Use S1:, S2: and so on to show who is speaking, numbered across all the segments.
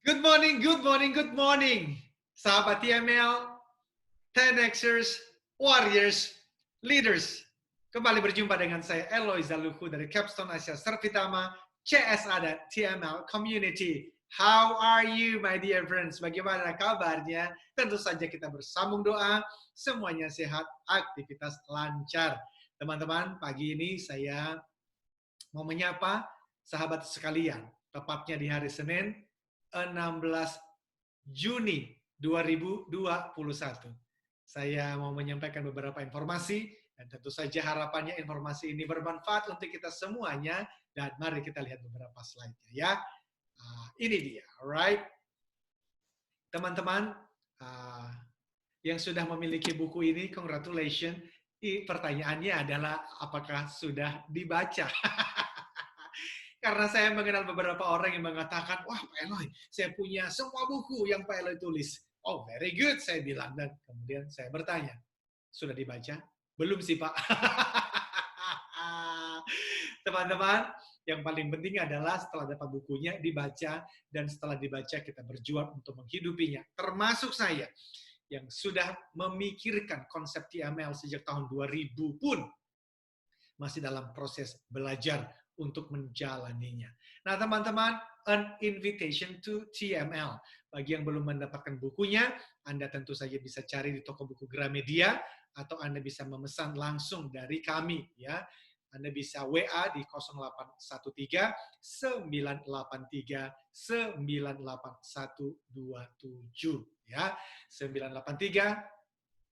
S1: Good morning, good morning, good morning. Sahabat TML, 10Xers, Warriors, Leaders. Kembali berjumpa dengan saya Eloy Zaluku dari Capstone Asia Servitama, CSA dan TML Community. How are you, my dear friends? Bagaimana kabarnya? Tentu saja kita bersambung doa, semuanya sehat, aktivitas lancar. Teman-teman, pagi ini saya mau menyapa sahabat sekalian, tepatnya di hari Senin, 16 Juni 2021. Saya mau menyampaikan beberapa informasi, dan tentu saja harapannya informasi ini bermanfaat untuk kita semuanya, dan mari kita lihat beberapa slide-nya ya. Ini dia, alright. Teman-teman, yang sudah memiliki buku ini, congratulations. Pertanyaannya adalah, apakah sudah dibaca? Karena saya mengenal beberapa orang yang mengatakan, wah Pak Eloy, saya punya semua buku yang Pak Eloy tulis. Oh, very good, saya bilang. Dan kemudian saya bertanya, sudah dibaca? Belum sih Pak. Teman-teman, yang paling penting adalah setelah dapat bukunya, dibaca, dan setelah dibaca kita berjuang untuk menghidupinya. Termasuk saya, yang sudah memikirkan konsep TML sejak tahun 2000 pun, masih dalam proses belajar untuk menjalaninya. Nah, teman-teman, An Invitation to TML. Bagi yang belum mendapatkan bukunya, Anda tentu saja bisa cari di toko buku Gramedia, atau Anda bisa memesan langsung dari kami. Ya, Anda bisa WA di 0813 983 98127. Ya, 983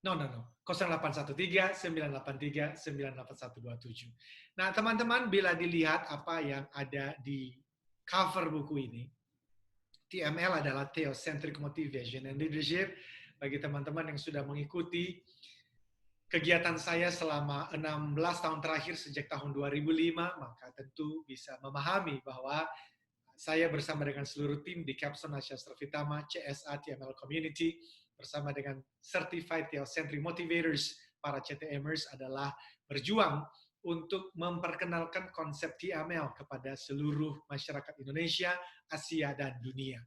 S1: No. 0813-983-98127. Nah, teman-teman, bila dilihat apa yang ada di cover buku ini, TML adalah Theocentric Motivation and Leadership. Bagi teman-teman yang sudah mengikuti kegiatan saya selama 16 tahun terakhir sejak tahun 2005, maka tentu bisa memahami bahwa saya bersama dengan seluruh tim di Capstone Asia Servitama, CSA TML Community, bersama dengan Certified Theocentric Motivators, para CTMers, adalah berjuang untuk memperkenalkan konsep TML kepada seluruh masyarakat Indonesia, Asia, dan dunia.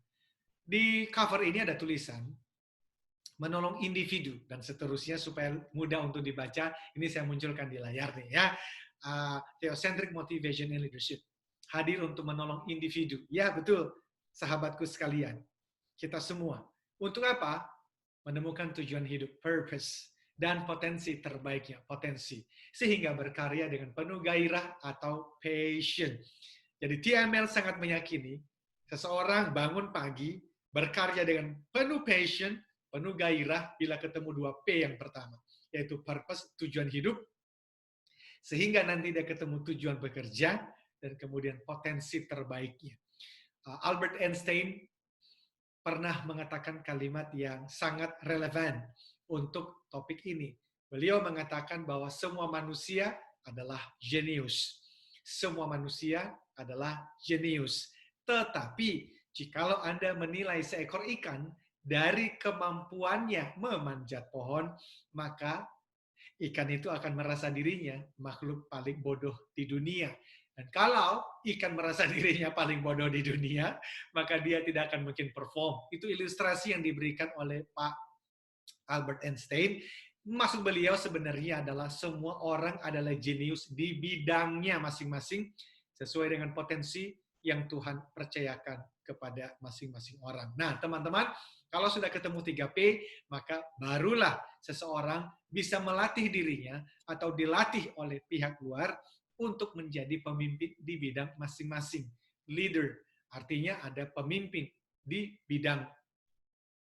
S1: Di cover ini ada tulisan, menolong individu, dan seterusnya supaya mudah untuk dibaca. Ini saya munculkan di layar nih ya. Theocentric Motivation and Leadership. Hadir untuk menolong individu. Ya, betul, sahabatku sekalian. Kita semua. Untuk apa? Menemukan tujuan hidup, purpose, dan potensi terbaiknya, potensi. Sehingga berkarya dengan penuh gairah atau passion. Jadi TML sangat meyakini, seseorang bangun pagi, berkarya dengan penuh passion, penuh gairah bila ketemu 2P yang pertama, yaitu purpose, tujuan hidup, sehingga nanti dia ketemu tujuan bekerja, dan kemudian potensi terbaiknya. Albert Einstein pernah mengatakan kalimat yang sangat relevan untuk topik ini. Beliau mengatakan bahwa semua manusia adalah jenius. Semua manusia adalah jenius. Tetapi, jikalau Anda menilai seekor ikan dari kemampuannya memanjat pohon, maka ikan itu akan merasa dirinya makhluk paling bodoh di dunia. Dan kalau ikan merasa dirinya paling bodoh di dunia, maka dia tidak akan mungkin perform. Itu ilustrasi yang diberikan oleh Pak Albert Einstein. Maksud beliau sebenarnya adalah semua orang adalah jenius di bidangnya masing-masing, sesuai dengan potensi yang Tuhan percayakan kepada masing-masing orang. Nah, teman-teman, kalau sudah ketemu 3P, maka barulah seseorang bisa melatih dirinya atau dilatih oleh pihak luar untuk menjadi pemimpin di bidang masing-masing. Leader, artinya ada pemimpin di bidang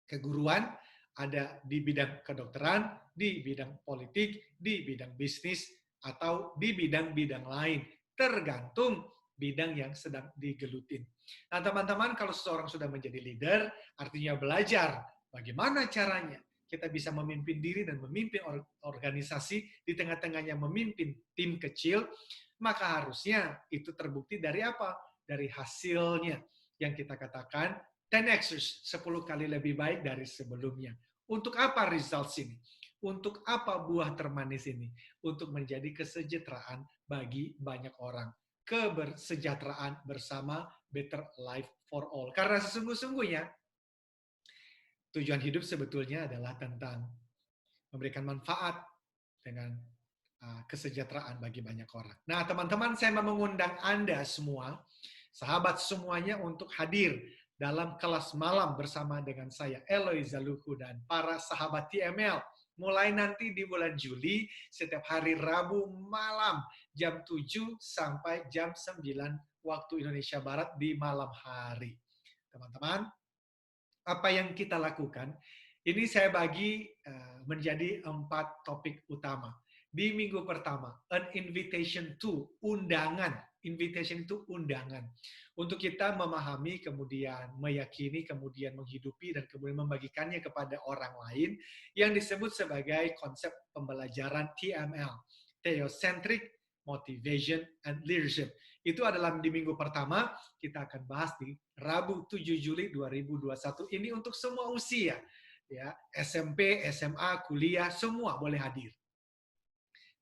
S1: keguruan, ada di bidang kedokteran, di bidang politik, di bidang bisnis, atau di bidang-bidang lain. Tergantung bidang yang sedang digelutin. Nah, teman-teman, kalau seseorang sudah menjadi leader, artinya belajar bagaimana caranya kita bisa memimpin diri dan memimpin organisasi, di tengah-tengahnya memimpin tim kecil, maka harusnya itu terbukti dari apa? Dari hasilnya yang kita katakan 10x, 10 kali lebih baik dari sebelumnya. Untuk apa results ini? Untuk apa buah termanis ini? Untuk menjadi kesejahteraan bagi banyak orang. kebersejahteraan bersama, better life for all. Karena sesungguhnya tujuan hidup sebetulnya adalah tentang memberikan manfaat dengan kesejahteraan bagi banyak orang. Nah, teman-teman, saya mau mengundang Anda semua, sahabat semuanya, untuk hadir dalam kelas malam bersama dengan saya, Eloy Zaluku, dan para sahabat TML. Mulai nanti di bulan Juli, setiap hari Rabu malam, jam 7 sampai jam 9 waktu Indonesia Barat di malam hari. Teman-teman, apa yang kita lakukan, ini saya bagi menjadi 4 topik utama. Di minggu pertama, an invitation to, undangan. Invitation to undangan. Untuk kita memahami, kemudian meyakini, kemudian menghidupi, dan kemudian membagikannya kepada orang lain, yang disebut sebagai konsep pembelajaran TML. Theocentric Motivation and Leadership. Itu adalah di minggu pertama, kita akan bahas di Rabu 7 Juli 2021. Ini untuk semua usia. Ya, SMP, SMA, kuliah, semua boleh hadir.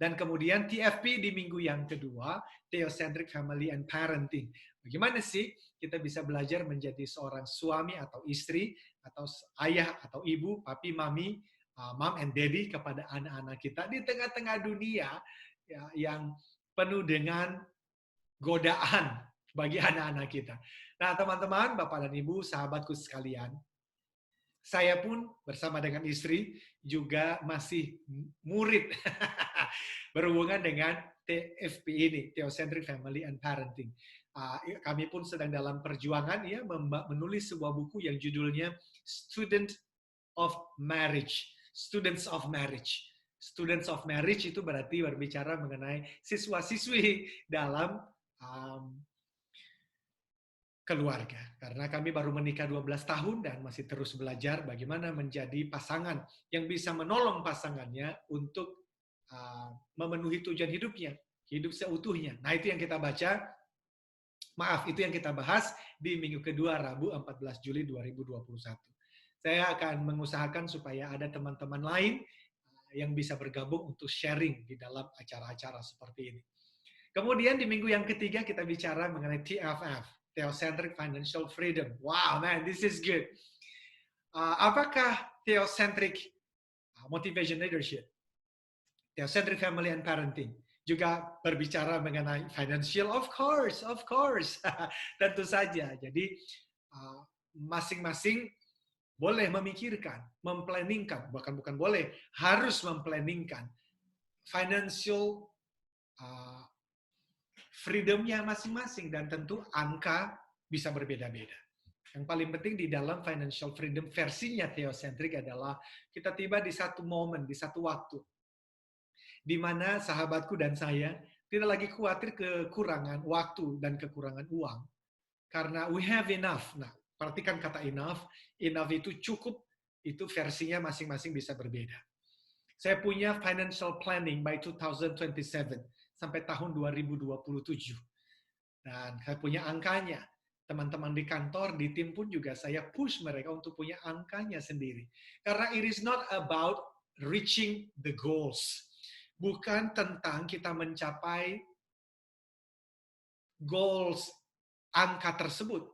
S1: Dan kemudian TFP di minggu yang kedua, Theocentric Family and Parenting. Bagaimana sih kita bisa belajar menjadi seorang suami atau istri, atau ayah atau ibu, papi, mami, mom and daddy kepada anak-anak kita di tengah-tengah dunia ya, yang penuh dengan godaan bagi anak-anak kita. Nah, teman-teman, Bapak dan Ibu, sahabatku sekalian, saya pun bersama dengan istri juga masih murid berhubungan dengan TFP ini, Theocentric Family and Parenting. Kami pun sedang dalam perjuangan ya menulis sebuah buku yang judulnya Student of Marriage. Students of Marriage. Students of Marriage itu berarti berbicara mengenai siswa-siswi dalam keluarga. Karena kami baru menikah 12 tahun dan masih terus belajar bagaimana menjadi pasangan yang bisa menolong pasangannya untuk memenuhi tujuan hidupnya, hidup seutuhnya. Nah, itu yang kita baca, itu yang kita bahas di minggu kedua, Rabu 14 Juli 2021. Saya akan mengusahakan supaya ada teman-teman lain yang bisa bergabung untuk sharing di dalam acara-acara seperti ini. Kemudian di minggu yang ketiga kita bicara mengenai TFF, Theocentric Financial Freedom. Wow, man, this is good. Apakah Theocentric Motivation Leadership, Theocentric Family and Parenting juga berbicara mengenai financial? Of course. Tentu saja. Jadi masing-masing boleh memikirkan, memplanningkan, bahkan bukan boleh, harus memplanningkan financial freedom-nya masing-masing, dan tentu angka bisa berbeda-beda. Yang paling penting di dalam financial freedom versinya Theocentric adalah kita tiba di satu momen, di satu waktu, di mana sahabatku dan saya tidak lagi khawatir kekurangan waktu dan kekurangan uang, karena we have enough. Nah, perhatikan kata enough itu cukup, itu versinya masing-masing bisa berbeda. Saya punya financial planning by 2027. Sampai tahun 2027. Dan saya punya angkanya. Teman-teman di kantor, di tim pun juga saya push mereka untuk punya angkanya sendiri. Karena it is not about reaching the goals. Bukan tentang kita mencapai goals angka tersebut.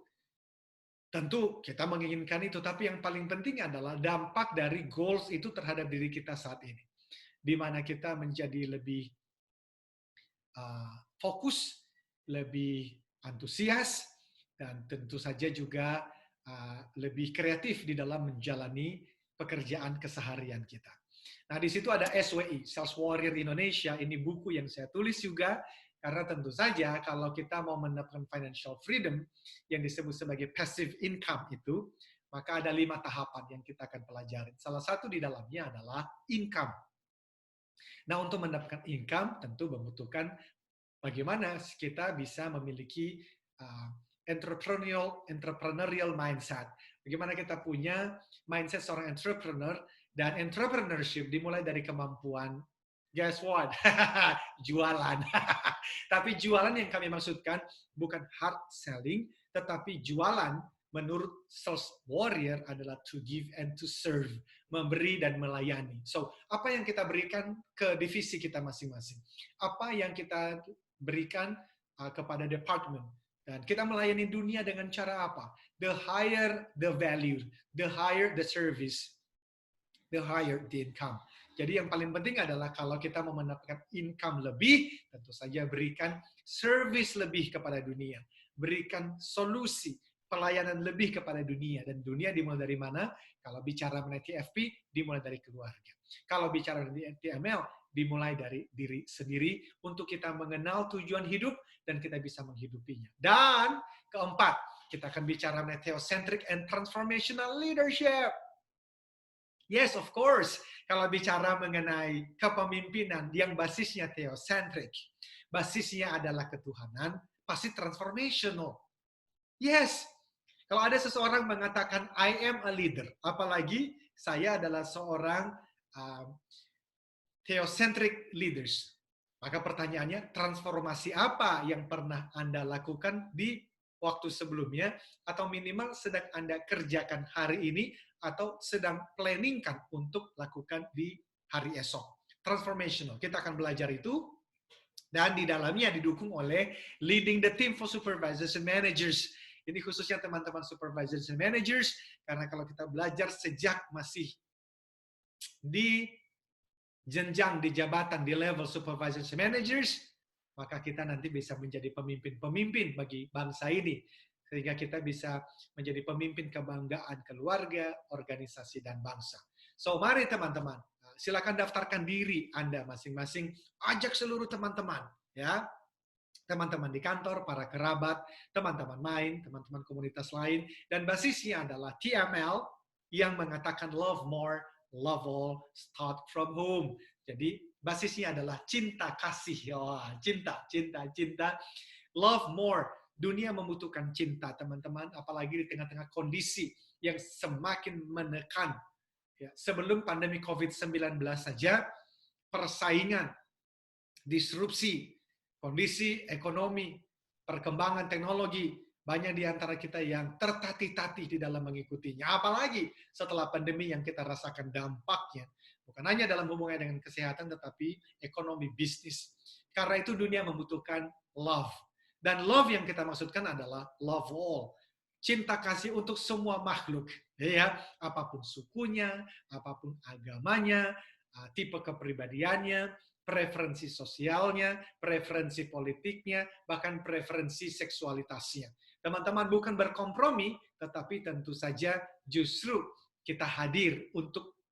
S1: Tentu kita menginginkan itu, tapi yang paling penting adalah dampak dari goals itu terhadap diri kita saat ini. Di mana kita menjadi lebih fokus, lebih antusias, dan tentu saja juga lebih kreatif di dalam menjalani pekerjaan keseharian kita. Nah, di situ ada SWI, Sales Warrior Indonesia. Ini buku yang saya tulis juga, karena tentu saja kalau kita mau mendapatkan financial freedom yang disebut sebagai passive income itu, maka ada 5 tahapan yang kita akan pelajari. Salah satu di dalamnya adalah income. Nah, untuk mendapatkan income tentu membutuhkan bagaimana kita bisa memiliki entrepreneurial mindset. Bagaimana kita punya mindset seorang entrepreneur, dan entrepreneurship dimulai dari kemampuan, guess what? Jualan. Tapi jualan yang kami maksudkan bukan hard selling, tetapi jualan menurut Sales Warrior adalah to give and to serve, memberi dan melayani. So, apa yang kita berikan ke divisi kita masing-masing? Apa yang kita berikan kepada department. Dan kita melayani dunia dengan cara apa? The higher the value, the higher the service, the higher the income. Jadi yang paling penting adalah kalau kita mau mendapatkan income lebih, tentu saja berikan service lebih kepada dunia. Berikan solusi, pelayanan lebih kepada dunia. Dan dunia dimulai dari mana? Kalau bicara mengenai TFP, dimulai dari keluarga. Kalau bicara mengenai TML, dimulai dari diri sendiri untuk kita mengenal tujuan hidup dan kita bisa menghidupinya. Dan keempat, kita akan bicara mengenai theocentric and transformational leadership. Yes, of course. Kalau bicara mengenai kepemimpinan yang basisnya theocentric, basisnya adalah ketuhanan, pasti transformational. Yes. Kalau ada seseorang mengatakan, I am a leader, apalagi saya adalah seorang theocentric leaders. Maka pertanyaannya, transformasi apa yang pernah Anda lakukan di waktu sebelumnya, atau minimal sedang Anda kerjakan hari ini, atau sedang planningkan untuk lakukan di hari esok. Transformational. Kita akan belajar itu, dan di dalamnya didukung oleh leading the team for supervisors and managers. Ini khususnya teman-teman supervisors and managers, karena kalau kita belajar sejak masih di jenjang, di jabatan, di level supervisors and managers, maka kita nanti bisa menjadi pemimpin-pemimpin bagi bangsa ini. Sehingga kita bisa menjadi pemimpin kebanggaan keluarga, organisasi, dan bangsa. So, mari teman-teman, silakan daftarkan diri Anda masing-masing, ajak seluruh teman-teman, ya. Teman-teman di kantor, para kerabat, teman-teman main, teman-teman komunitas lain, dan basisnya adalah TML yang mengatakan love more, love all, start from home. Jadi basisnya adalah cinta kasih. Oh, cinta. Love more. Dunia membutuhkan cinta, teman-teman, apalagi di tengah-tengah kondisi yang semakin menekan. Ya, sebelum pandemi COVID-19 saja, persaingan, disrupsi, kondisi ekonomi, perkembangan teknologi, banyak di antara kita yang tertatih-tatih di dalam mengikutinya. Apalagi setelah pandemi yang kita rasakan dampaknya. Bukan hanya dalam hubungan dengan kesehatan, tetapi ekonomi, bisnis. Karena itu dunia membutuhkan love. Dan love yang kita maksudkan adalah love all. Cinta kasih untuk semua makhluk. Ya, apapun sukunya, apapun agamanya, tipe kepribadiannya, preferensi sosialnya, preferensi politiknya, bahkan preferensi seksualitasnya. Teman-teman bukan berkompromi, tetapi tentu saja justru kita hadir untuk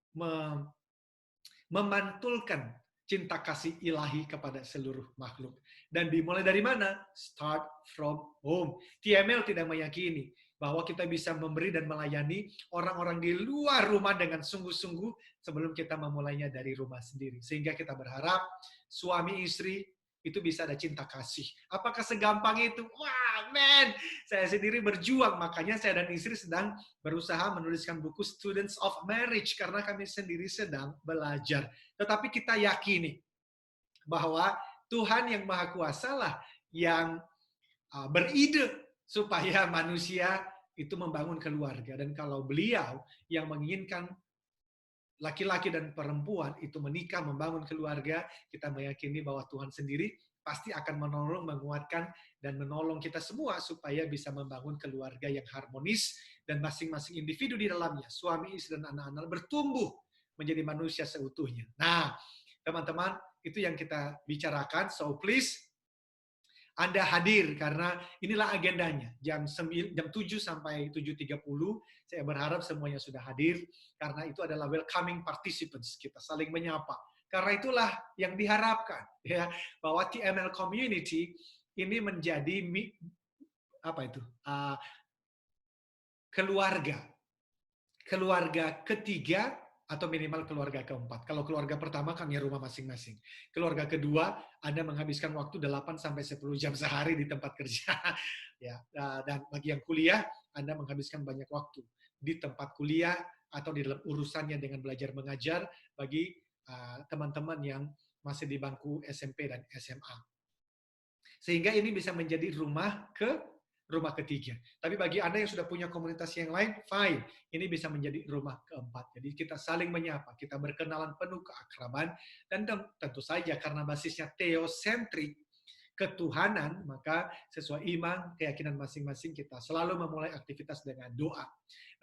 S1: memantulkan cinta kasih ilahi kepada seluruh makhluk. Dan dimulai dari mana? Start from home. TML tidak meyakini bahwa kita bisa memberi dan melayani orang-orang di luar rumah dengan sungguh-sungguh sebelum kita memulainya dari rumah sendiri. Sehingga kita berharap suami istri itu bisa ada cinta kasih. Apakah segampang itu? Wah, man, saya sendiri berjuang. Makanya saya dan istri sedang berusaha menuliskan buku Students of Marriage karena kami sendiri sedang belajar. Tetapi kita yakini bahwa Tuhan yang Maha Kuasa lah yang beride supaya manusia itu membangun keluarga. Dan kalau beliau yang menginginkan laki-laki dan perempuan itu menikah, membangun keluarga, kita meyakini bahwa Tuhan sendiri pasti akan menolong, menguatkan, dan menolong kita semua supaya bisa membangun keluarga yang harmonis dan masing-masing individu di dalamnya, suami, istri, dan anak-anak bertumbuh menjadi manusia seutuhnya. Nah, teman-teman, itu yang kita bicarakan. So, please, Anda hadir karena inilah agendanya. Jam 7 sampai 7.30 saya berharap semuanya sudah hadir karena itu adalah welcoming participants. Kita saling menyapa. Karena itulah yang diharapkan ya bahwa TML community ini menjadi keluarga ketiga atau minimal keluarga keempat. Kalau keluarga pertama kan ya rumah masing-masing. Keluarga kedua, Anda menghabiskan waktu 8 sampai 10 jam sehari di tempat kerja. Ya, dan bagi yang kuliah, Anda menghabiskan banyak waktu di tempat kuliah atau di dalam urusannya dengan belajar mengajar bagi teman-teman yang masih di bangku SMP dan SMA. Sehingga ini bisa menjadi rumah ketiga. Tapi bagi Anda yang sudah punya komunitas yang lain, fine. Ini bisa menjadi rumah keempat. Jadi kita saling menyapa, kita berkenalan penuh keakraban, dan tentu saja karena basisnya theocentric, ketuhanan, maka sesuai iman, keyakinan masing-masing kita selalu memulai aktivitas dengan doa.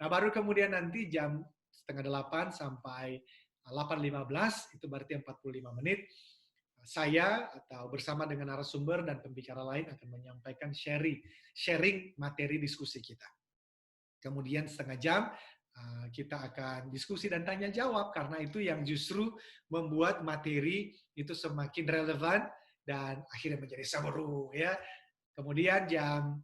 S1: Nah, baru kemudian nanti jam setengah 8 sampai 8.15, itu berarti 45 menit, saya atau bersama dengan narasumber dan pembicara lain akan menyampaikan sharing materi diskusi kita. Kemudian setengah jam kita akan diskusi dan tanya jawab, karena itu yang justru membuat materi itu semakin relevan dan akhirnya menjadi seru ya. Kemudian jam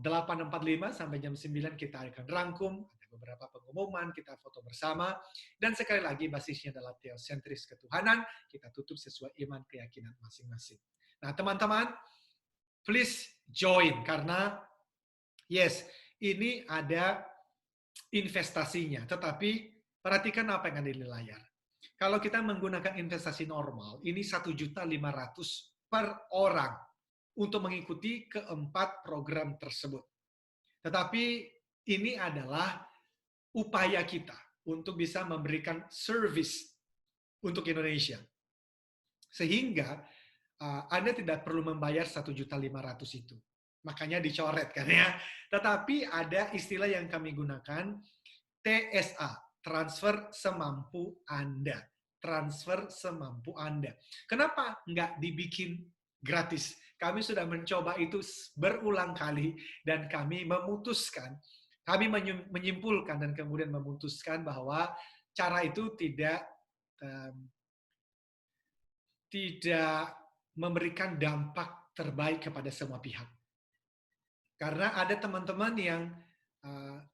S1: 8.45 sampai jam 9 kita akan rangkum, ada beberapa pengumuman, kita foto bersama, dan sekali lagi basisnya adalah teosentris ketuhanan, kita tutup sesuai iman keyakinan masing-masing. Nah teman-teman, please join, karena yes, ini ada investasinya, tetapi perhatikan apa yang ada di layar. Kalau kita menggunakan investasi normal, ini 1.500.000 per orang untuk mengikuti keempat program tersebut. Tetapi ini adalah upaya kita untuk bisa memberikan service untuk Indonesia. Sehingga Anda tidak perlu membayar 1.500.000 itu. Makanya dicoret kan ya. Tetapi ada istilah yang kami gunakan, TSA, transfer semampu Anda. Transfer semampu Anda. Kenapa nggak dibikin gratis? Kami sudah mencoba itu berulang kali dan kami memutuskan, kami menyimpulkan dan kemudian memutuskan bahwa cara itu tidak memberikan dampak terbaik kepada semua pihak. Karena ada teman-teman yang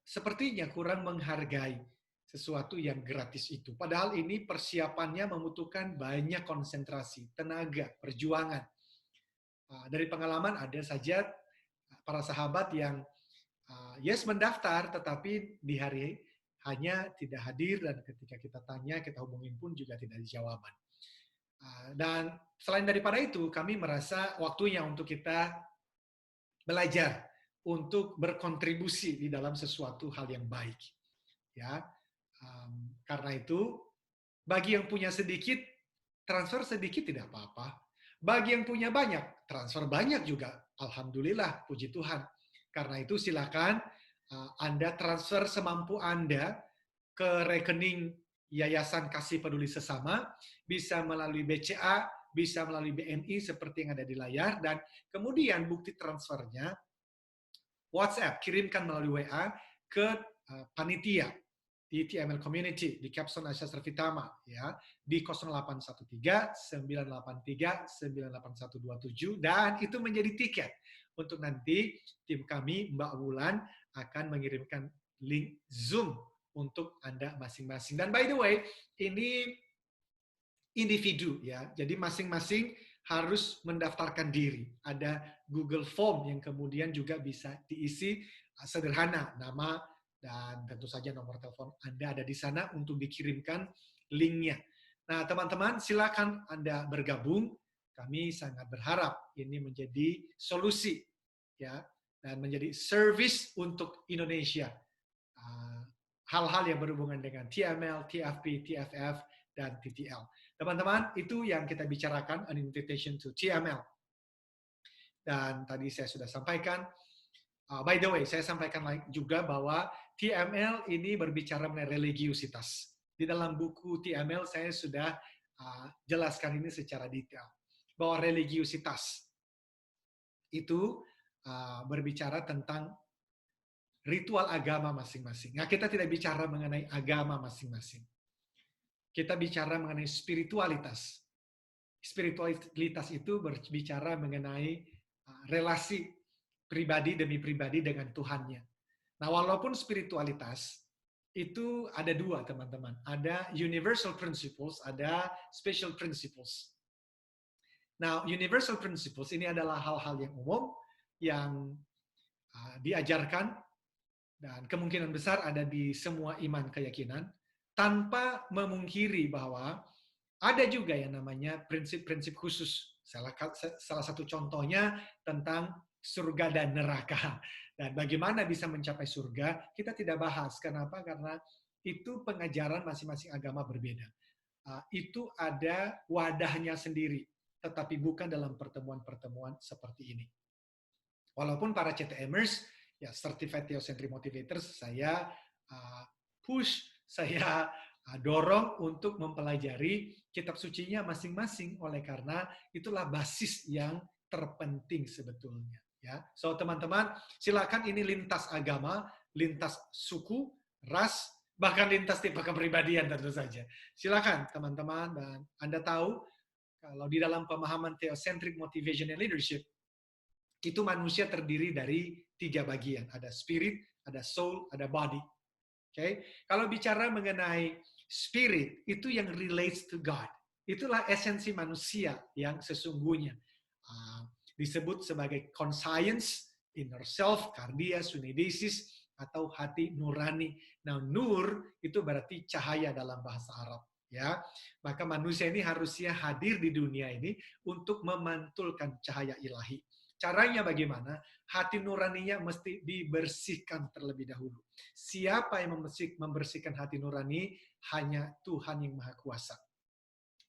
S1: sepertinya kurang menghargai sesuatu yang gratis itu. Padahal ini persiapannya membutuhkan banyak konsentrasi, tenaga, perjuangan. Dari pengalaman ada saja para sahabat yang yes mendaftar, tetapi di hari hanya tidak hadir, dan ketika kita tanya, kita hubungin pun juga tidak dijawaban. Dan selain daripada itu, kami merasa waktunya untuk kita belajar, untuk berkontribusi di dalam sesuatu hal yang baik. Ya, karena itu, bagi yang punya sedikit, transfer sedikit tidak apa-apa. Bagi yang punya banyak, transfer banyak juga. Alhamdulillah, puji Tuhan. Karena itu silakan Anda transfer semampu Anda ke rekening Yayasan Kasih Peduli Sesama, bisa melalui BCA, bisa melalui BNI seperti yang ada di layar, dan kemudian bukti transfernya WhatsApp, kirimkan melalui WA ke panitia di TML Community, di Capstone Asia Servitama, ya, di 0813-983-98127, dan itu menjadi tiket untuk nanti tim kami, Mbak Wulan, akan mengirimkan link Zoom untuk Anda masing-masing. Dan by the way, ini individu, ya, jadi masing-masing harus mendaftarkan diri. Ada Google Form yang kemudian juga bisa diisi sederhana, nama, dan tentu saja nomor telepon Anda ada di sana untuk dikirimkan linknya. Nah, teman-teman, silakan Anda bergabung. Kami sangat berharap ini menjadi solusi, ya, dan menjadi service untuk Indonesia. Hal-hal yang berhubungan dengan TML, TFP, TFF, dan TTL. Teman-teman, itu yang kita bicarakan, an invitation to TML. Dan tadi saya sudah sampaikan, by the way, saya sampaikan juga bahwa TML ini berbicara mengenai religiusitas. Di dalam buku TML saya sudah jelaskan ini secara detail. Bahwa religiusitas itu berbicara tentang ritual agama masing-masing. Nah, kita tidak bicara mengenai agama masing-masing. Kita bicara mengenai spiritualitas. Spiritualitas itu berbicara mengenai relasi pribadi demi pribadi dengan Tuhannya. Nah, walaupun spiritualitas itu ada dua, teman-teman. Ada universal principles, ada special principles. Nah, universal principles ini adalah hal-hal yang umum yang diajarkan dan kemungkinan besar ada di semua iman keyakinan, tanpa memungkiri bahwa ada juga yang namanya prinsip-prinsip khusus. Salah satu contohnya tentang surga dan neraka. Dan bagaimana bisa mencapai surga, kita tidak bahas. Kenapa? Karena itu pengajaran masing-masing agama berbeda. Itu ada wadahnya sendiri. tetapi bukan dalam pertemuan-pertemuan seperti ini. Walaupun para CTMers, ya Certified Theocentric Motivators, saya push, saya dorong untuk mempelajari kitab sucinya masing-masing, oleh karena itulah basis yang terpenting sebetulnya. Ya, so teman-teman, silakan, ini lintas agama, lintas suku, ras, bahkan lintas tipe kepribadian tentu saja. Silakan teman-teman, dan Anda tahu kalau di dalam pemahaman Theocentric Motivation and Leadership, itu manusia terdiri dari 3 bagian. Ada spirit, ada soul, ada body. Okay? Kalau bicara mengenai spirit, itu yang relates to God. Itulah esensi manusia yang sesungguhnya. Disebut sebagai conscience, inner self, cardia, sunedesis, atau hati nurani. Nah, nur itu berarti cahaya dalam bahasa Arab. Ya, maka manusia ini harusnya hadir di dunia ini untuk memantulkan cahaya ilahi. Caranya bagaimana? Hati nuraninya mesti dibersihkan terlebih dahulu. Siapa yang membersihkan hati nurani? Hanya Tuhan yang Maha Kuasa.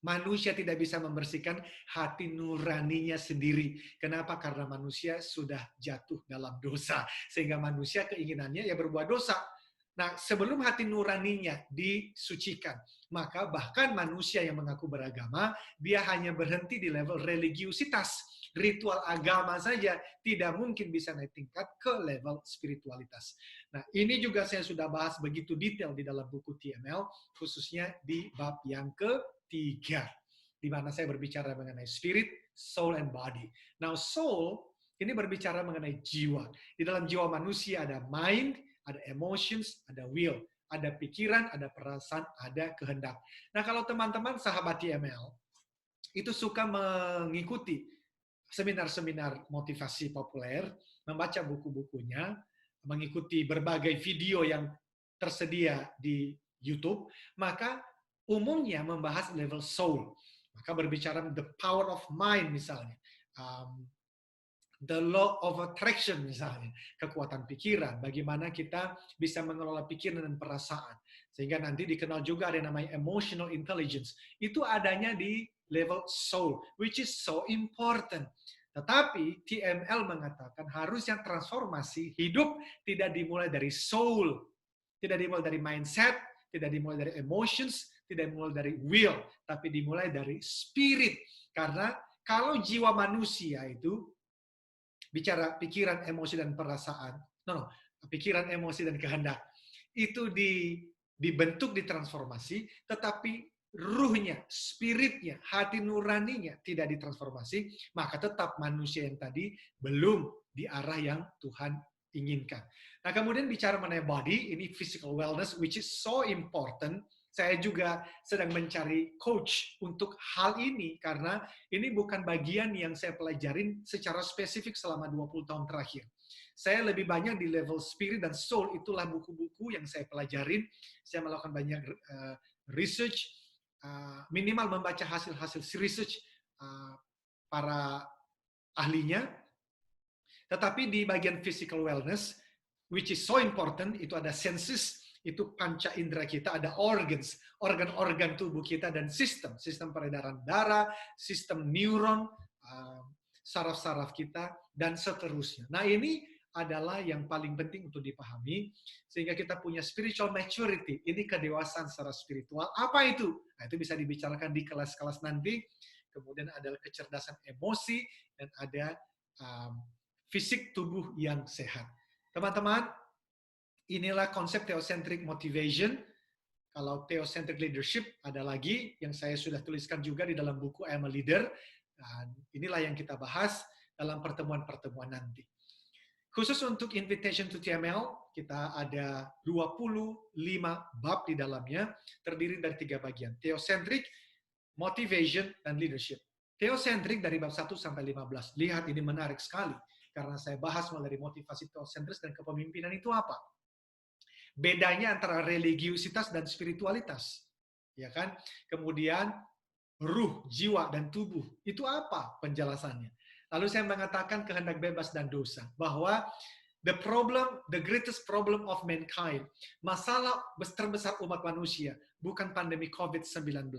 S1: Manusia tidak bisa membersihkan hati nuraninya sendiri. Kenapa? Karena manusia sudah jatuh dalam dosa. Sehingga manusia keinginannya ya berbuat dosa. Nah, sebelum hati nuraninya disucikan, maka bahkan manusia yang mengaku beragama, dia hanya berhenti di level religiusitas. Ritual agama saja tidak mungkin bisa naik tingkat ke level spiritualitas. Nah, ini juga saya sudah bahas begitu detail di dalam buku TML, khususnya di bab yang ketiga, di mana saya berbicara mengenai spirit, soul, and body. Now, soul ini berbicara mengenai jiwa. Di dalam jiwa manusia ada mind, ada emotions, ada will. Ada pikiran, ada perasaan, ada kehendak. Nah, kalau teman-teman sahabat TML itu suka mengikuti seminar-seminar motivasi populer, membaca buku-bukunya, mengikuti berbagai video yang tersedia di YouTube, maka umumnya membahas level soul. Maka berbicara the power of mind misalnya, the law of attraction misalnya, kekuatan pikiran, bagaimana kita bisa mengelola pikiran dan perasaan. Sehingga nanti dikenal juga ada yang namanya emotional intelligence. Itu adanya di level soul, which is so important. Tetapi TML mengatakan harusnya transformasi hidup tidak dimulai dari soul, tidak dimulai dari mindset, tidak dimulai dari emotions, tidak dimulai dari will, tapi dimulai dari spirit. Karena kalau jiwa manusia itu bicara pikiran, emosi, dan perasaan, pikiran, emosi, dan kehendak, itu dibentuk, ditransformasi, tetapi ruhnya, spiritnya, hati nuraninya tidak ditransformasi, maka tetap manusia yang tadi belum di arah yang Tuhan inginkan. Nah, kemudian bicara mengenai body, ini physical wellness, which is so important. Saya juga sedang mencari coach untuk hal ini, karena ini bukan bagian yang saya pelajarin secara spesifik selama 20 tahun terakhir. Saya lebih banyak di level spirit dan soul, itulah buku-buku yang saya pelajarin. Saya melakukan banyak research, minimal membaca hasil-hasil research para ahlinya. Tetapi di bagian physical wellness, which is so important, itu ada senses, itu panca indera kita, ada organs, organ-organ tubuh kita, dan sistem peredaran darah, sistem neuron, saraf-saraf kita, dan seterusnya. Nah, ini adalah yang paling penting untuk dipahami, sehingga kita punya spiritual maturity. Ini kedewasaan secara spiritual. Apa itu? Nah, itu bisa dibicarakan di kelas-kelas nanti. Kemudian ada kecerdasan emosi, dan ada fisik tubuh yang sehat. Teman-teman, inilah konsep theocentric motivation. Kalau theocentric leadership, ada lagi yang saya sudah tuliskan juga di dalam buku I Am a Leader. Dan inilah yang kita bahas dalam pertemuan-pertemuan nanti. Khusus untuk Invitation to TML, kita ada 25 bab di dalamnya, terdiri dari 3 bagian. Theocentric, motivation, dan leadership. Theocentric dari bab 1 sampai 15. Lihat, ini menarik sekali. Karena saya bahas mulai dari motivasi teosentris dan kepemimpinan itu apa. Bedanya antara religiusitas dan spiritualitas. Ya kan? Kemudian ruh, jiwa, dan tubuh. Itu apa penjelasannya? Lalu saya mengatakan kehendak bebas dan dosa. Bahwa the greatest problem of mankind, masalah terbesar umat manusia, bukan pandemi COVID-19.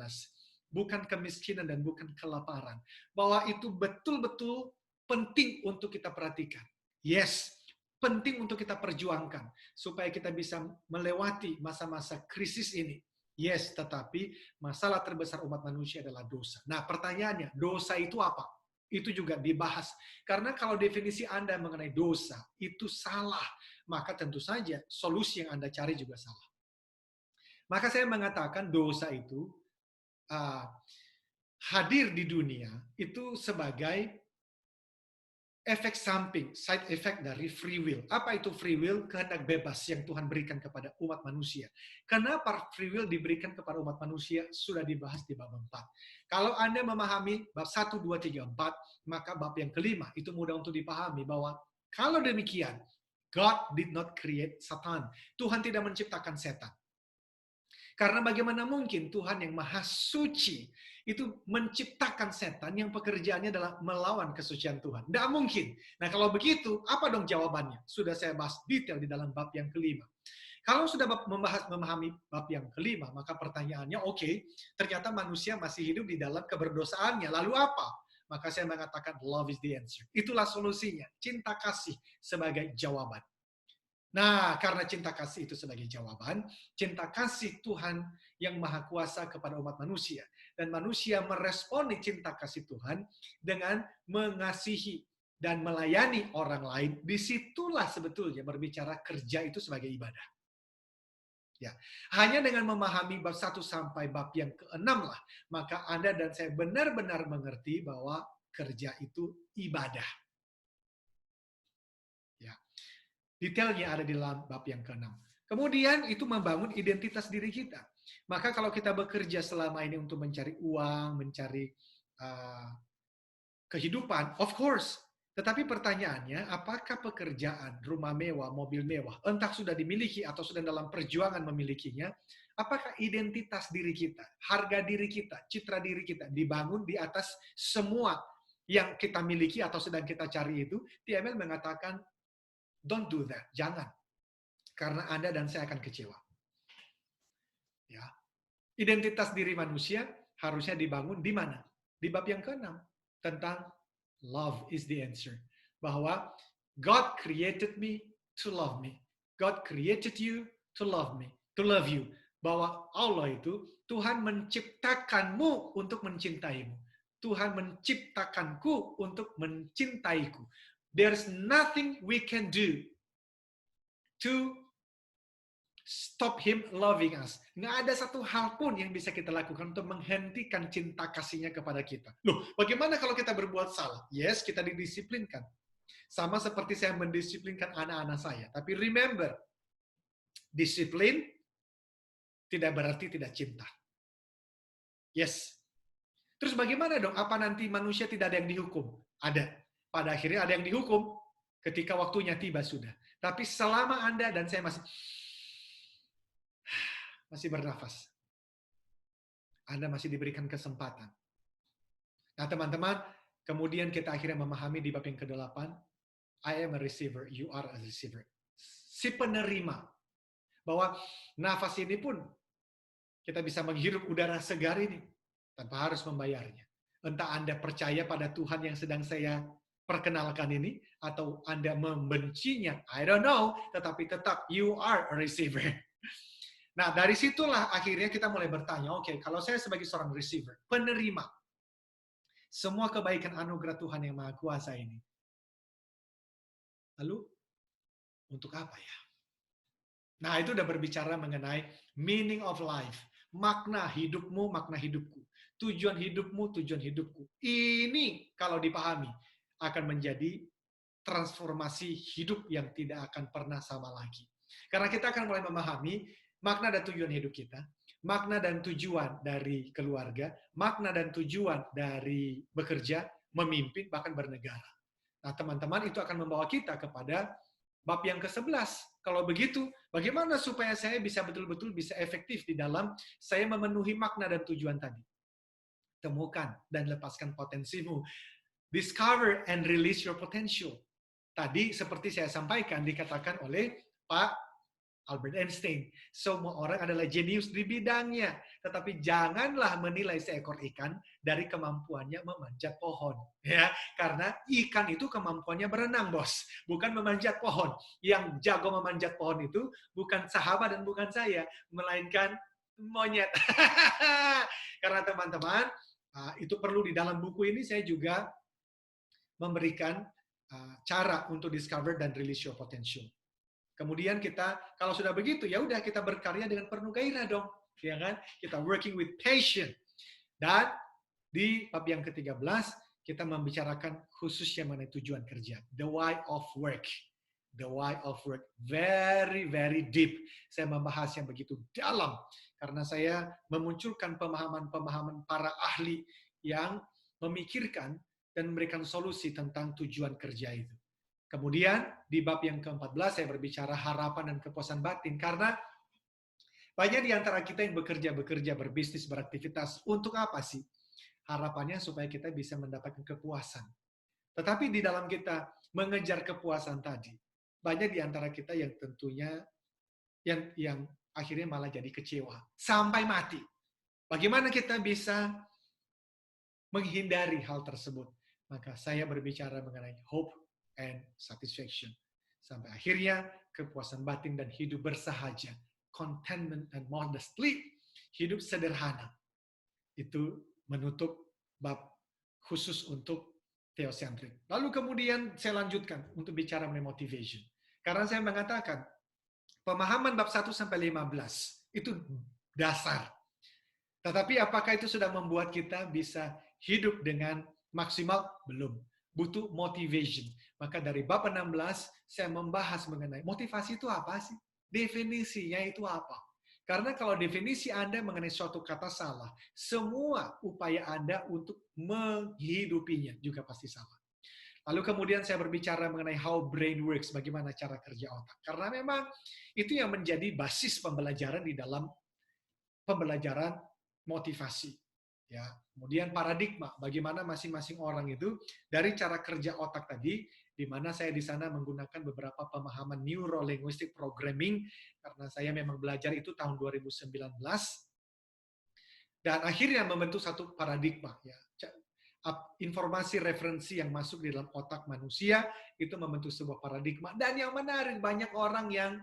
S1: bukan kemiskinan dan bukan kelaparan. Bahwa itu betul-betul penting untuk kita perhatikan. Yes, penting untuk kita perjuangkan supaya kita bisa melewati masa-masa krisis ini. Yes, tetapi masalah terbesar umat manusia adalah dosa. Nah, pertanyaannya, dosa itu apa? Itu juga dibahas. Karena kalau definisi Anda mengenai dosa itu salah, maka tentu saja solusi yang Anda cari juga salah. Maka saya mengatakan dosa itu hadir di dunia itu sebagai efek samping, side effect dari free will. Apa itu free will? Kehendak bebas yang Tuhan berikan kepada umat manusia. Kenapa free will diberikan kepada umat manusia? Sudah dibahas di bab 4. Kalau Anda memahami bab 1, 2, 3, 4, maka bab yang kelima itu mudah untuk dipahami bahwa kalau demikian, God did not create Satan. Tuhan tidak menciptakan setan. Karena bagaimana mungkin Tuhan yang maha suci itu menciptakan setan yang pekerjaannya adalah melawan kesucian Tuhan. Tidak mungkin. Nah kalau begitu, apa dong jawabannya? Sudah saya bahas detail di dalam bab yang kelima. Kalau sudah memahami bab yang kelima, maka pertanyaannya, oke, ternyata manusia masih hidup di dalam keberdosaannya. Lalu apa? Maka saya mengatakan, love is the answer. Itulah solusinya. Cinta kasih sebagai jawaban. Nah, karena cinta kasih itu sebagai jawaban, cinta kasih Tuhan yang Maha Kuasa kepada umat manusia. Dan manusia meresponi cinta kasih Tuhan dengan mengasihi dan melayani orang lain. Disitulah sebetulnya berbicara kerja itu sebagai ibadah. Ya, hanya dengan memahami bab 1 sampai bab yang ke-6 lah, maka Anda dan saya benar-benar mengerti bahwa kerja itu ibadah. Detailnya ada di dalam bab yang ke-6. Kemudian itu membangun identitas diri kita. Maka kalau kita bekerja selama ini untuk mencari uang, mencari kehidupan, of course. Tetapi pertanyaannya, apakah pekerjaan, rumah mewah, mobil mewah, entah sudah dimiliki atau sudah dalam perjuangan memilikinya, apakah identitas diri kita, harga diri kita, citra diri kita dibangun di atas semua yang kita miliki atau sedang kita cari itu? TML mengatakan, don't do that. Jangan. Karena Anda dan saya akan kecewa. Ya. Identitas diri manusia harusnya dibangun di mana? Di bab yang ke-6. Tentang love is the answer. Bahwa God created me to love me. God created you to love me. To love you. Bahwa Allah itu, Tuhan menciptakanmu untuk mencintaimu. Tuhan menciptakanku untuk mencintaiku. There's nothing we can do to stop him loving us. Nggak ada satu hal pun yang bisa kita lakukan untuk menghentikan cinta kasihnya kepada kita. Loh, bagaimana kalau kita berbuat salah? Yes, kita didisiplinkan. Sama seperti saya mendisiplinkan anak-anak saya. Tapi remember, disiplin tidak berarti tidak cinta. Yes. Terus bagaimana dong? Apa nanti manusia tidak ada yang dihukum? Ada. Pada akhirnya ada yang dihukum ketika waktunya tiba sudah. Tapi selama Anda dan saya masih bernafas, Anda masih diberikan kesempatan. Nah teman-teman, kemudian kita akhirnya memahami di bab yang ke-8, I am a receiver, you are a receiver. Si penerima. Bahwa nafas ini pun kita bisa menghirup udara segar ini tanpa harus membayarnya. Entah Anda percaya pada Tuhan yang sedang saya perkenalkan ini, atau Anda membencinya, I don't know, tetapi tetap you are a receiver. Nah, dari situlah akhirnya kita mulai bertanya, oke, kalau saya sebagai seorang receiver, penerima, semua kebaikan anugerah Tuhan yang Maha Kuasa ini, lalu untuk apa ya? Nah, itu udah berbicara mengenai meaning of life, makna hidupmu, makna hidupku, tujuan hidupmu, tujuan hidupku. Ini kalau dipahami, akan menjadi transformasi hidup yang tidak akan pernah sama lagi. Karena kita akan mulai memahami makna dan tujuan hidup kita, makna dan tujuan dari keluarga, makna dan tujuan dari bekerja, memimpin, bahkan bernegara. Nah, teman-teman, itu akan membawa kita kepada bab yang ke-11. Kalau begitu, bagaimana supaya saya bisa betul-betul bisa efektif di dalam saya memenuhi makna dan tujuan tadi? Temukan dan lepaskan potensimu. Discover and release your potential. Tadi seperti saya sampaikan dikatakan oleh Pak Albert Einstein. Semua orang adalah jenius di bidangnya. Tetapi janganlah menilai seekor ikan dari kemampuannya memanjat pohon. Ya, karena ikan itu kemampuannya berenang, bos. Bukan memanjat pohon. Yang jago memanjat pohon itu bukan sahabat dan bukan saya. Melainkan monyet. Karena teman-teman, itu perlu di dalam buku ini saya juga memberikan cara untuk discover dan release your potential. Kemudian kita, kalau sudah begitu, ya udah kita berkarya dengan penuh gairah dong. Ya kan? Kita working with passion. Dan di bab yang ke-13, kita membicarakan khususnya mengenai tujuan kerja. The why of work. The why of work. Very, very deep. Saya membahas yang begitu dalam. Karena saya memunculkan pemahaman-pemahaman para ahli yang memikirkan dan memberikan solusi tentang tujuan kerja itu. Kemudian di bab yang ke-14 saya berbicara harapan dan kepuasan batin karena banyak di antara kita yang bekerja, berbisnis, beraktivitas untuk apa sih? Harapannya supaya kita bisa mendapatkan kepuasan. Tetapi di dalam kita mengejar kepuasan tadi, banyak di antara kita yang tentunya yang akhirnya malah jadi kecewa sampai mati. Bagaimana kita bisa menghindari hal tersebut? Maka saya berbicara mengenai hope and satisfaction. Sampai akhirnya kepuasan batin dan hidup bersahaja. Contentment and modestly. Hidup sederhana. Itu menutup bab khusus untuk theocentric. Lalu kemudian saya lanjutkan untuk bicara mengenai motivation. Karena saya mengatakan, pemahaman bab 1 sampai 15 itu dasar. Tetapi apakah itu sudah membuat kita bisa hidup dengan maksimal? Belum. Butuh motivation. Maka dari bab 16, saya membahas mengenai motivasi itu apa sih? Definisinya itu apa? Karena kalau definisi Anda mengenai suatu kata salah, semua upaya Anda untuk menghidupinya juga pasti salah. Lalu kemudian saya berbicara mengenai how brain works, bagaimana cara kerja otak. Karena memang itu yang menjadi basis pembelajaran di dalam pembelajaran motivasi. Ya, kemudian paradigma, bagaimana masing-masing orang itu dari cara kerja otak tadi, di mana saya di sana menggunakan beberapa pemahaman neuro-linguistic programming karena saya memang belajar itu tahun 2019 dan akhirnya membentuk satu paradigma. Ya, informasi referensi yang masuk di dalam otak manusia itu membentuk sebuah paradigma dan yang menarik banyak orang yang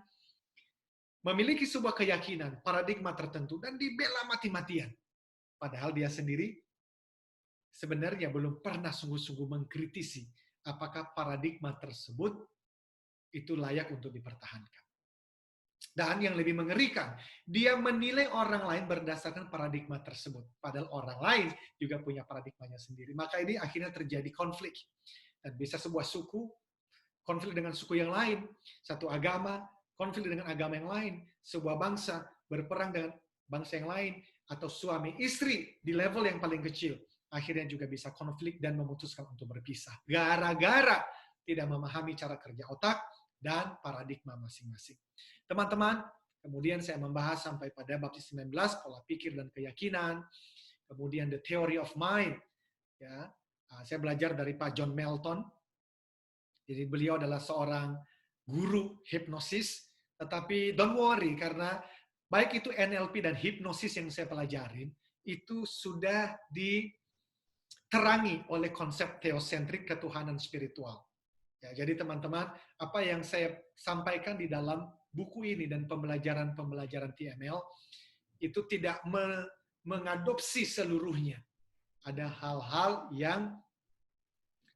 S1: memiliki sebuah keyakinan, paradigma tertentu dan dibela mati-matian. Padahal dia sendiri sebenarnya belum pernah sungguh-sungguh mengkritisi apakah paradigma tersebut itu layak untuk dipertahankan. Dan yang lebih mengerikan, dia menilai orang lain berdasarkan paradigma tersebut. Padahal orang lain juga punya paradigmanya sendiri. Maka ini akhirnya terjadi konflik. Dan bisa sebuah suku, konflik dengan suku yang lain. Satu agama, konflik dengan agama yang lain. Sebuah bangsa, berperang dengan bangsa yang lain. Atau suami istri di level yang paling kecil, akhirnya juga bisa konflik dan memutuskan untuk berpisah. Gara-gara tidak memahami cara kerja otak dan paradigma masing-masing. Teman-teman, kemudian saya membahas sampai pada bab 19, pola pikir dan keyakinan, kemudian the theory of mind. Ya, saya belajar dari Pak John Melton. Jadi beliau adalah seorang guru hipnosis, tetapi don't worry karena baik itu NLP dan hipnosis yang saya pelajarin, itu sudah diterangi oleh konsep teosentrik ketuhanan spiritual. Ya, jadi teman-teman, apa yang saya sampaikan di dalam buku ini dan pembelajaran-pembelajaran TML, itu tidak mengadopsi seluruhnya. Ada hal-hal yang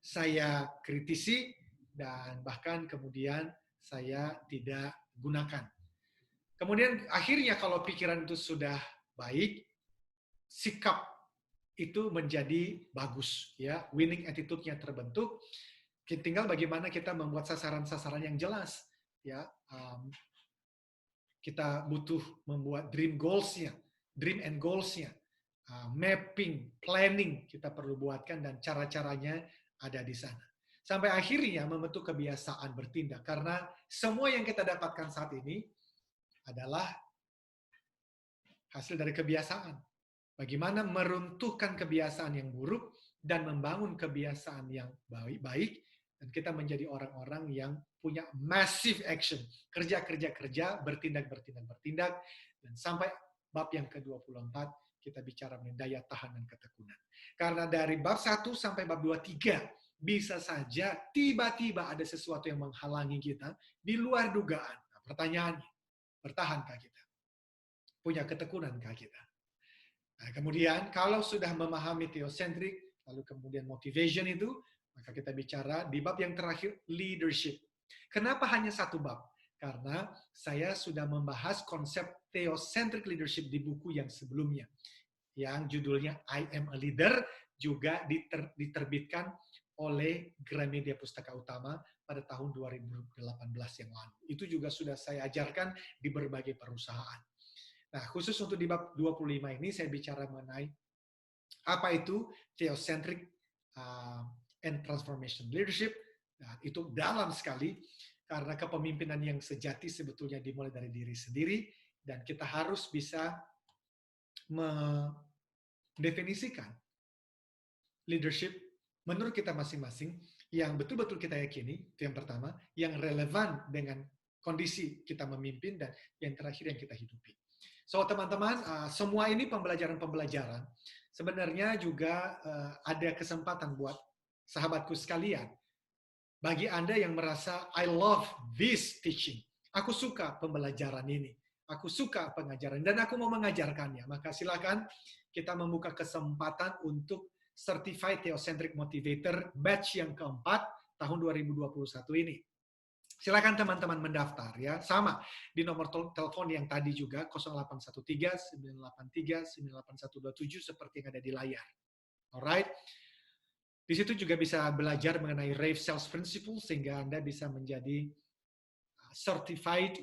S1: saya kritisi dan bahkan kemudian saya tidak gunakan. Kemudian akhirnya kalau pikiran itu sudah baik, sikap itu menjadi bagus, ya, winning attitude-nya terbentuk. Tinggal bagaimana kita membuat sasaran-sasaran yang jelas, ya. Kita butuh membuat dream goals-nya, dream and goals-nya, mapping, planning kita perlu buatkan dan cara-caranya ada di sana. Sampai akhirnya membentuk kebiasaan bertindak karena semua yang kita dapatkan saat ini adalah hasil dari kebiasaan. Bagaimana meruntuhkan kebiasaan yang buruk dan membangun kebiasaan yang baik dan kita menjadi orang-orang yang punya massive action. Kerja, bertindak, dan sampai bab yang ke-24, kita bicara mengenai daya tahan dan ketekunan. Karena dari bab 1 sampai bab 23, bisa saja tiba-tiba ada sesuatu yang menghalangi kita di luar dugaan. Nah, pertanyaannya, bertahankah kita? Punya ketekunankah kita? Nah, kemudian kalau sudah memahami theocentric, lalu kemudian motivation itu, maka kita bicara di bab yang terakhir, leadership. Kenapa hanya satu bab? Karena saya sudah membahas konsep theocentric leadership di buku yang sebelumnya, yang judulnya I Am a Leader, juga diterbitkan oleh Gramedia Pustaka Utama pada tahun 2018 yang lalu. Itu juga sudah saya ajarkan di berbagai perusahaan. Nah, khusus untuk di bab 25 ini saya bicara mengenai apa itu theocentric and transformation leadership. Nah, itu dalam sekali karena kepemimpinan yang sejati sebetulnya dimulai dari diri sendiri dan kita harus bisa mendefinisikan leadership menurut kita masing-masing yang betul-betul kita yakini, itu yang pertama, yang relevan dengan kondisi kita memimpin dan yang terakhir yang kita hidupi. So teman-teman, semua ini pembelajaran-pembelajaran sebenarnya juga ada kesempatan buat sahabatku sekalian. Bagi Anda yang merasa, I love this teaching. Aku suka pembelajaran ini. Aku suka pengajaran dan aku mau mengajarkannya. Maka silakan kita membuka kesempatan untuk Certified Theocentric Motivator batch yang keempat tahun 2021 ini. Silakan teman-teman mendaftar ya. Sama di nomor telepon yang tadi juga 0813 983 98127 seperti yang ada di layar. Alright. Di situ juga bisa belajar mengenai Rave Sales Principle sehingga Anda bisa menjadi certified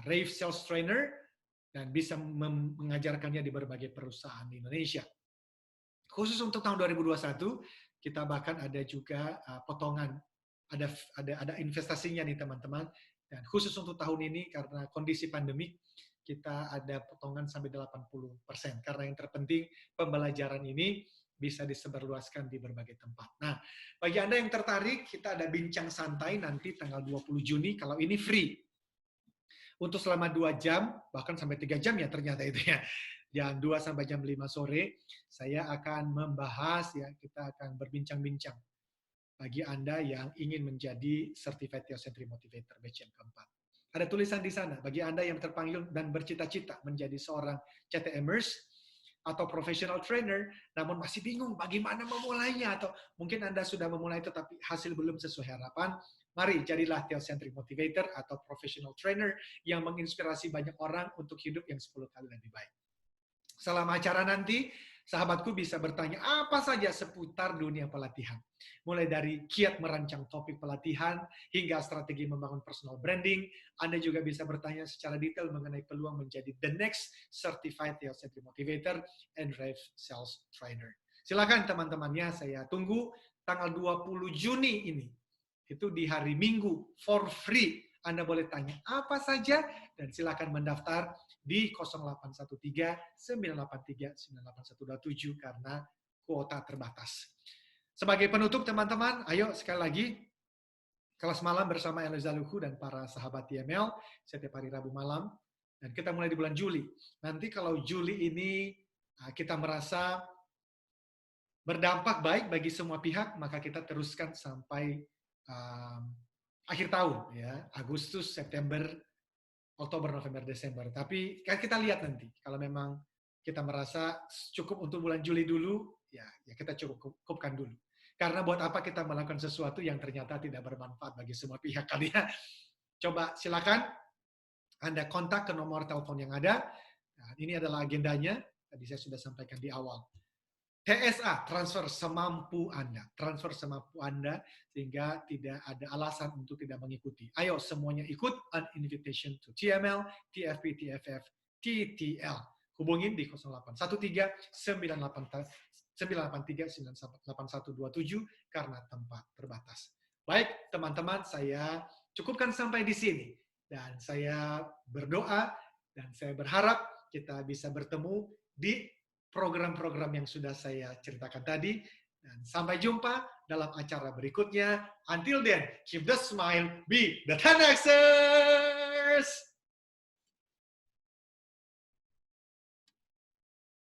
S1: Rave Sales Trainer dan bisa mengajarkannya di berbagai perusahaan di Indonesia. Khusus untuk tahun 2021 kita bahkan ada juga potongan ada investasinya nih teman-teman, dan khusus untuk tahun ini karena kondisi pandemik kita ada potongan sampai 80% karena yang terpenting pembelajaran ini bisa disebarluaskan di berbagai tempat. Nah, bagi Anda yang tertarik, kita ada bincang santai nanti tanggal 20 Juni kalau ini free. Untuk selama 2 jam, bahkan sampai 3 jam ya ternyata itu ya. Jam 2 sampai jam 5 sore, saya akan membahas ya, kita akan berbincang-bincang bagi Anda yang ingin menjadi Certified Theocentric Motivator batch yang keempat. Ada tulisan di sana, bagi Anda yang terpanggil dan bercita-cita menjadi seorang CTMers atau professional trainer, namun masih bingung bagaimana memulainya, atau mungkin Anda sudah memulai tetapi hasil belum sesuai harapan, mari jadilah Theocentric Motivator atau professional trainer yang menginspirasi banyak orang untuk hidup yang 10 kali lebih baik. Selama acara nanti, sahabatku bisa bertanya apa saja seputar dunia pelatihan. Mulai dari kiat merancang topik pelatihan, hingga strategi membangun personal branding. Anda juga bisa bertanya secara detail mengenai peluang menjadi the next Certified Theocentric Motivator and Rave Sales Trainer. Silakan teman-temannya, saya tunggu tanggal 20 Juni ini. Itu di hari Minggu, for free. Anda boleh tanya apa saja, dan silakan mendaftar di 0813 983 98127 karena kuota terbatas. Sebagai penutup teman-teman, ayo sekali lagi kelas malam bersama Eliza Luhu dan para sahabat TML setiap hari Rabu malam, dan kita mulai di bulan Juli. Nanti kalau Juli ini kita merasa berdampak baik bagi semua pihak, maka kita teruskan sampai akhir tahun ya, Agustus, September, Oktober, November, Desember. Tapi kan kita lihat nanti, kalau memang kita merasa cukup untuk bulan Juli dulu, ya kita cukupkan dulu. Karena buat apa kita melakukan sesuatu yang ternyata tidak bermanfaat bagi semua pihak kali ya. Coba silakan Anda kontak ke nomor telepon yang ada. Nah, ini adalah agendanya, tadi saya sudah sampaikan di awal. TSA, transfer semampu Anda. Transfer semampu Anda sehingga tidak ada alasan untuk tidak mengikuti. Ayo semuanya ikut, an invitation to TML, TFP, TFF, TTL. Hubungin di 0813-983-98127 karena tempat terbatas. Baik teman-teman, saya cukupkan sampai di sini. Dan saya berdoa dan saya berharap kita bisa bertemu di program-program yang sudah saya ceritakan tadi, Dan sampai jumpa dalam acara berikutnya. Until then, keep the smile, be the 10Xers!